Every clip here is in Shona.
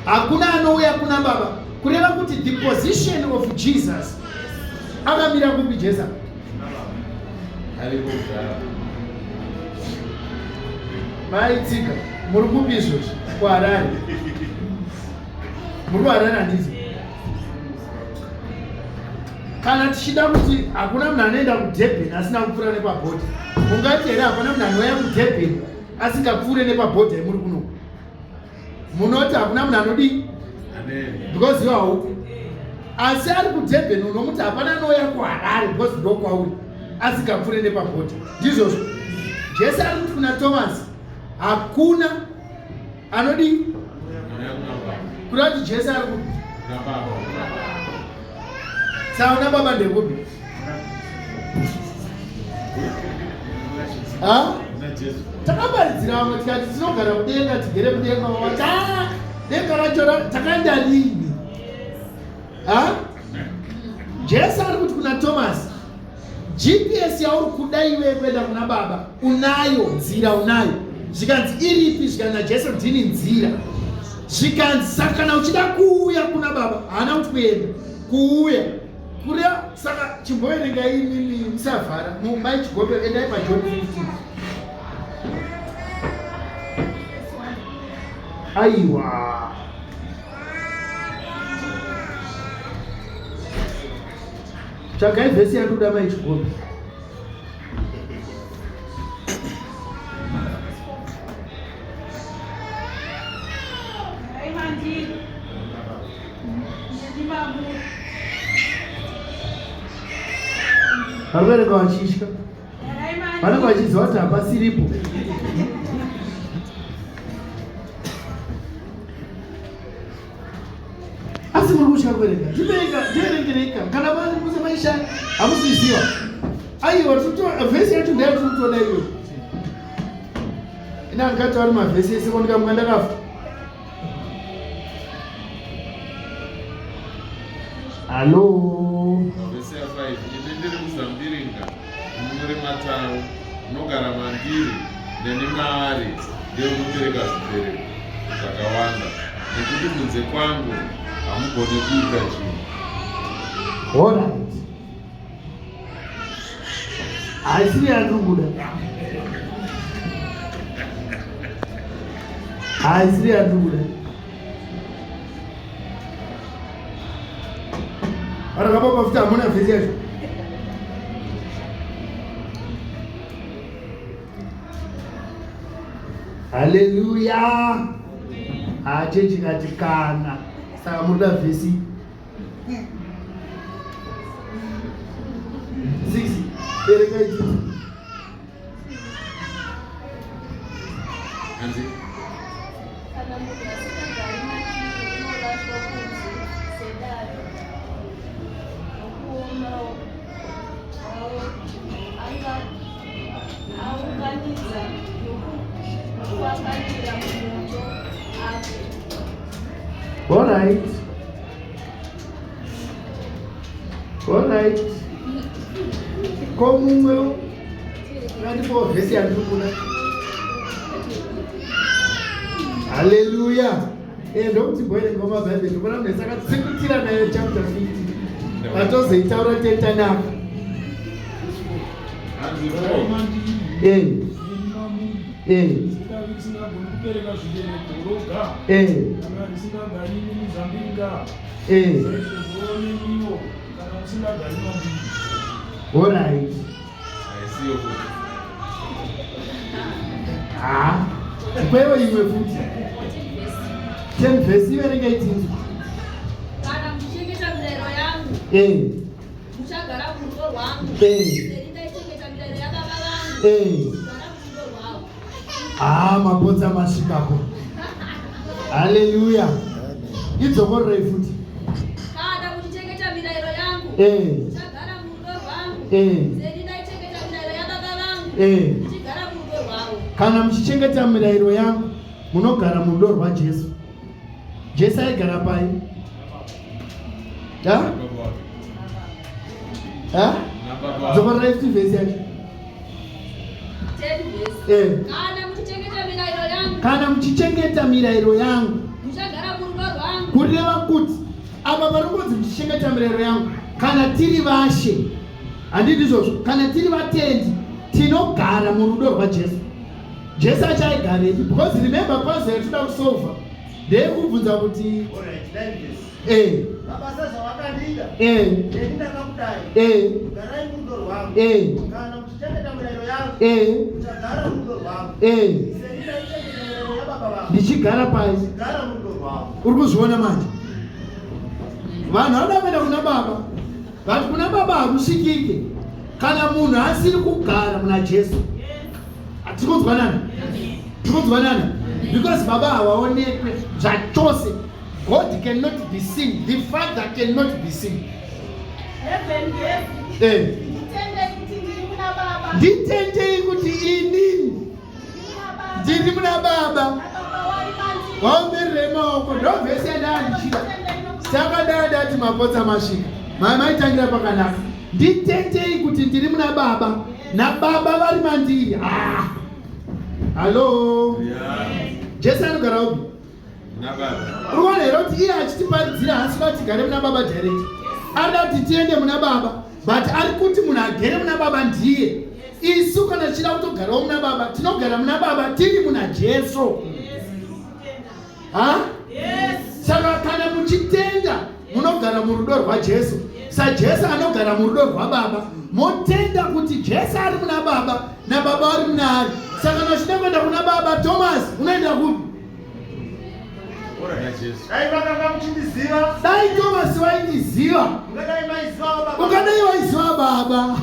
hakuna anouya kuna baba, kureva kuti the position of Jesus akamira kupi Jesu maitsika muri kupi izvozvi kuHarare muri kuHarare handizi kana tichida kuti hakuna munhu anoenda kuDurban asina kupfuura nepabhodha ungati here hakuna munhu anouya kuDurban asingapfuure nepabhodha yemuri kuno munoti hakuna munhu anodii because iwo hauko asi ari kuDurban unomuti hapana anouya kuHarare because ndokwauri asingapfuure nepabhodha ndizvozvo Jesu ari kuti kuna Tomasi hakuna anodii kuda kuti Jesu ari kuti sauna baba ndekupi takabaridzira vamwe tikati tinogara mudenga tigere mudenga vavati denga racho takaenda lini Jesu ari kuti kuna Tomasi GPS yauri kuda iwe kuenda kuna baba unayo nzira unayo zvikanzi iripi zvikanzi Jesu ndini nzira zvikanzi saka kana uchida kuuya kuna baba haana kuti kuenda kuuya kuria saka chimboerenga inini musavhara mumbai chigope endai paJohn 15 aiwa tsvakai vhesi yatoda mai chigope vabereka vachitya vanenge vachiziva kuti hapasiripo asi muri kutya kuverenga ndiverengereka kana vari muse maisha hamusiziva aiwa vhesi yacho ndayatinotoda iwe ina ndikati vari mavhesi ese kondikamuka ndakafa halo muri matau unogara mandiri neni maari ndiye unobereka zvibereko zvakawanda nekuti kunze kwangu hamugoni kuita chinhu. Alright. Haisiri yandikuda. Haisiri yandikuda. Arakapa mafuta hamuna vhesi yacho. Hallelujah. Hachechi katikana. Saka muda vhesi 6 bereka itu. Anzi. Alright. Alright. Como ngati po vhesi yandikuna. Hallelujah. Ndokuti boyere ngoma Bible ndikona nesaka tsikutira nayo chapter 50. Atozoitaura tetanaka. Alright. Kwewe iwe futhi 10 vhesi iverenge 18 kana mshikisha mlero yangu mshagara kuruko wangu ndaichengeta mlero ya baba vangu mabodza masvikapo. Hallelujah. Idzokorerei futi. Kana muchengeta mirayiro yangu mshagara murudo rwangu ndaichengeta mirayiro ya baba vangu mchigara murudo rwavo. Kana muchichengeta mirayiro yangu munogara murudo rwaJesu. Jesu aigara pai? Dzokorerei futi vhesi yacho. Kana muchichengeta mirayiro yangu kana muchichengeta mirayiro yangu ndichagara murudo rwangu. Kureva kuti ava vari kunzi ndichengeta mirayiro yangu kana tiri vashe, handiti izvozvo, kana tiri vatendi tinogara murudo rwaJesu. Jesu achaigarepi? Because remember puzzle yatoda kusolva ndeyekubvunza kuti mabasa zvawakandida ndakakudai garai murudo rwangu kana muchichengeta mirayiro yangu muchagara murudo rwangu sendinaichengeta mirayiro yababa vangu ndichigara pai gara murudo rwangu. uri kuzviona manje vanhu vanoda kuenda kuna baba vati kuna baba hakusvikike kana munhu asiri kugara muna Jesu. Tirikunzwanana? Tirikunzwanana? Because baba havaonekwe zvachose. God cannot be seen. The Father cannot be seen. Nditendei kuti inini ndiri muna baba waomerere maoko ndovhesi yandaanichida. Saka dati mapotsa masvika maitangira pakanaka. Nditendei kuti ndiri muna baba nababa vari mandiri. Halo. Jesu anogara upi? Uruona here kuti iye achitiparidzira haasi kuti tigare muna baba direct. Anoda kuti tiende muna baba, but ari kuti munhu agere muna baba ndiye. Isu kana tichida kutogarawo muna baba, tinogara muna baba tiri muna Jesu. Saka kana muchitenda munogara murudo rwaJesu. SaJesu anogara murudo rwababa. Motenda kuti Jesu ari muna baba nababa ari muna ari. Saka nochida kuenda kuna baba. Thomas, unoenda kupi? Dai Thomas waindiziva, ungadai waiziva baba.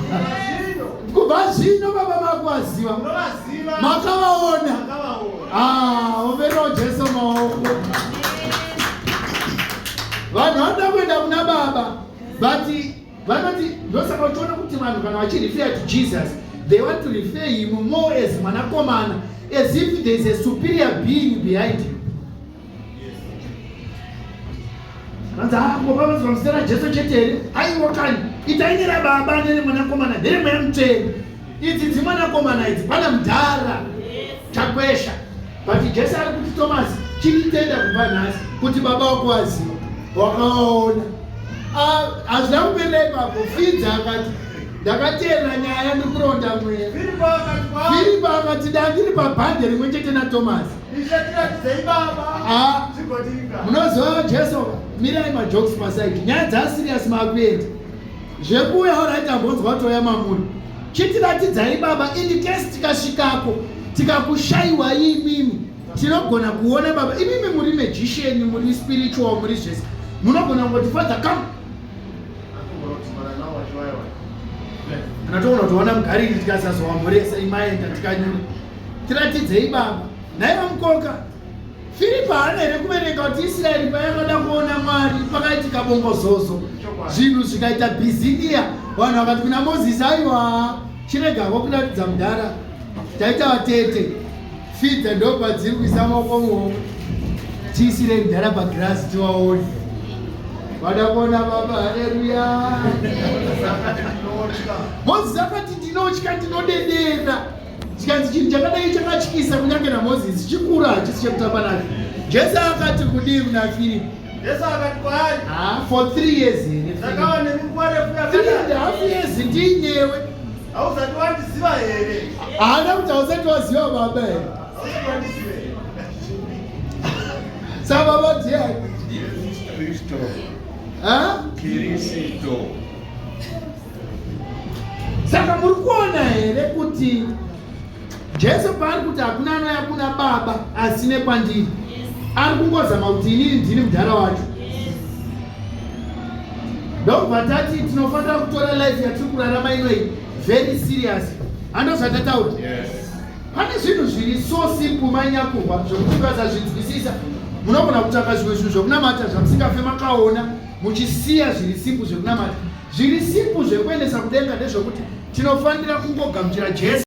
Kubva zvino baba vako vaziva, makavaona. Omerawo Jesu maoko. Vanhu vanoda kuenda kuna baba, but vanoti ndosaka uchiona kuti vanhu kana vachirefer to Jesus, they want to refer him more as mwanakomana, as if there is a superior being behind him. Vanzaakovavanzira Jesu chetere, aiwa kani itainira baba nere mwanakomana nere mwanamutsvene. Idzi dzimwanakomana idzi pana mudhara chakwesha. But Jesu ari kuti Thomas, chititenda kubva nhasi kuti baba wako waziva, wakaona. Hazvina kuperera ipapo. Fidza akati ndakateerera nyaya ndikuronda mweya. Filipo akati ndandiri pabhande rimwe chete naThomas. Munoziva Jesu, mirai majokes paside. Nyaya dzasirious makuenda. Zvekuuya oraita mbonzwa toya mamuri. Chitiratidzai baba, in case tikasvikako tikakushayiwa imimi, tinogona kuona baba. Imimi muri magician, muri spiritual, muri zvese. Munogona kungoti Father come. Anatoona kuona mugariri tikasazowamboresa imaenda tikanyura. Tiratidzei baba. Naiva mukoka. Filipo haana here kuverenga kuti Israeri payakada kuona Mwari pakaitika bongozozo. Zvinhu zvikaita bhizinia. Vanhu vakati kuna Mozisi, aiwa chiregako kuratidza mudhara. Taita vatete. Fidza ndopa dziri kuisa maoko muoko. Tiisire mudhara pagirasi tiwaone. Vada kuona baba, haleluya. Mozisi akati ndinotya, ndinodedera. Chikanzi chinhu chakadai chakatyisa kunyange naMozisi chikura hachisi chekutamba nacho. Jesu akati kudii kuna Filipo? Jesu akati kwaari, for 3 years here. ndakava nemunguva refu yakadai. 3.5 years ndinewe. Hausati wandiziva here? Haana kuti hausati waziva baba here. Hausati wandiziva here. Saka baba ndiani? Kristo. Kristo. Saka muri kuona here kuti Jesu paari kuti hakuna anouya kuna baba asine kwandiri. Ari kungozama kuti inini ndini mudhara wacho. Ndobva tati tinofanira kutora life yatiri kurarama inoi very serious. Handozvatataura. Pane zvinhu zviri so simple manyakurwa zvokuti ukasazvinzwisisa munogona kutsvaka zvimwe zvinhu zvokunamata zvamusingafe makaona muchisiya zviri simple zvekunamata. Zviri simple zvekuendesa kudenga ndezvokuti tinofanira kungogamuchira Jesu.